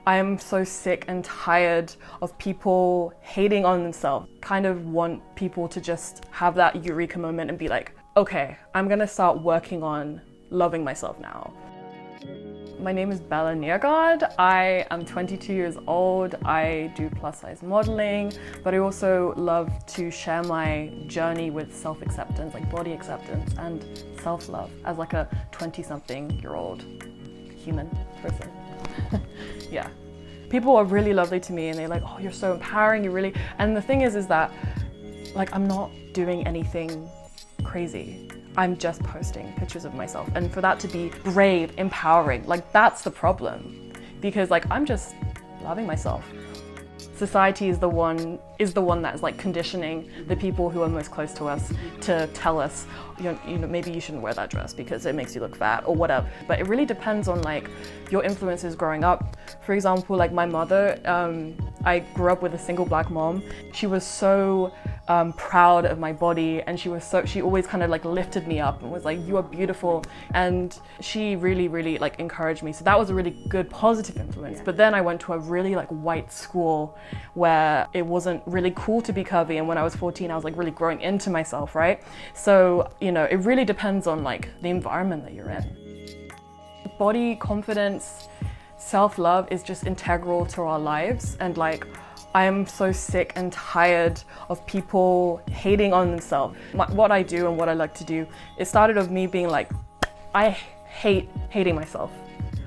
I am so sick and tired of people hating on themselves. Kind of want people to just have that eureka moment and be like, okay, I'm gonna start working on loving myself now. My name is Neergaard. I am 22 years old. I do plus size modeling, but I also love to share my journey with self-acceptance, like body acceptance and self-love as like a 20-something-year-old human person. Yeah. People are really lovely to me and they're like, oh, you're so empowering, you really, and the thing is that like I'm not doing anything crazy. I'm just posting pictures of myself, and for that to be brave, empowering, like that's the problem, because like I'm just loving myself. Society is the one that's like conditioning the people who are most close to us to tell us, you know, maybe you shouldn't wear that dress because it makes you look fat or whatever. But it really depends on like your influences growing up. For example, like my mother, I grew up with a single black mom. She was so proud of my body, and she always kind of like lifted me up and was like, you are beautiful, and she really like encouraged me. So that was a really good positive influence. But then I went to a really like white school where it wasn't really cool to be curvy, and when I was 14 I was like really growing into myself, right? So you know, it really depends on like the environment that you're in. Body confidence, self-love is just integral to our lives, and like I am so sick and tired of people hating on themselves. What I do and what I like to do, it started of me being like, I hate hating myself.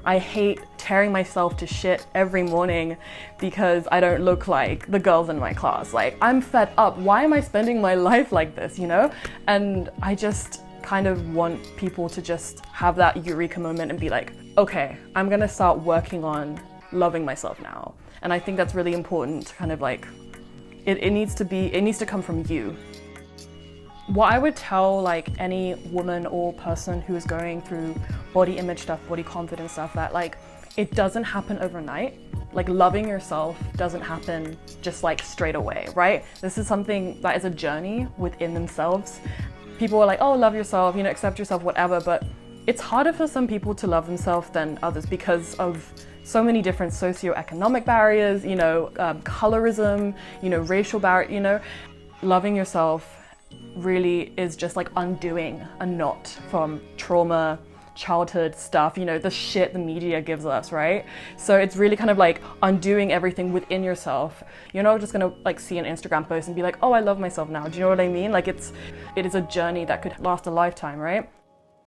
I hate tearing myself to shit every morning because I don't look like the girls in my class. Like, I'm fed up. Why am I spending my life like this, you know? And I just kind of want people to just have that eureka moment and be like, okay, I'm gonna start working on loving myself now. And I think that's really important to kind of like, it needs to come from you. What I would tell like any woman or person who is going through body image stuff, body confidence stuff, that like, it doesn't happen overnight. Like loving yourself doesn't happen just like straight away, right? This is something that is a journey within themselves. People are like, oh, love yourself, you know, accept yourself, whatever, but it's harder for some people to love themselves than others because of so many different socioeconomic barriers, you know, colorism, you know, racial barrier, you know. Loving yourself really is just like undoing a knot from trauma, childhood stuff, you know, the shit the media gives us, right? So it's really kind of like undoing everything within yourself. You're not just gonna like see an Instagram post and be like, oh, I love myself now. Do you know what I mean? Like it is a journey that could last a lifetime, right?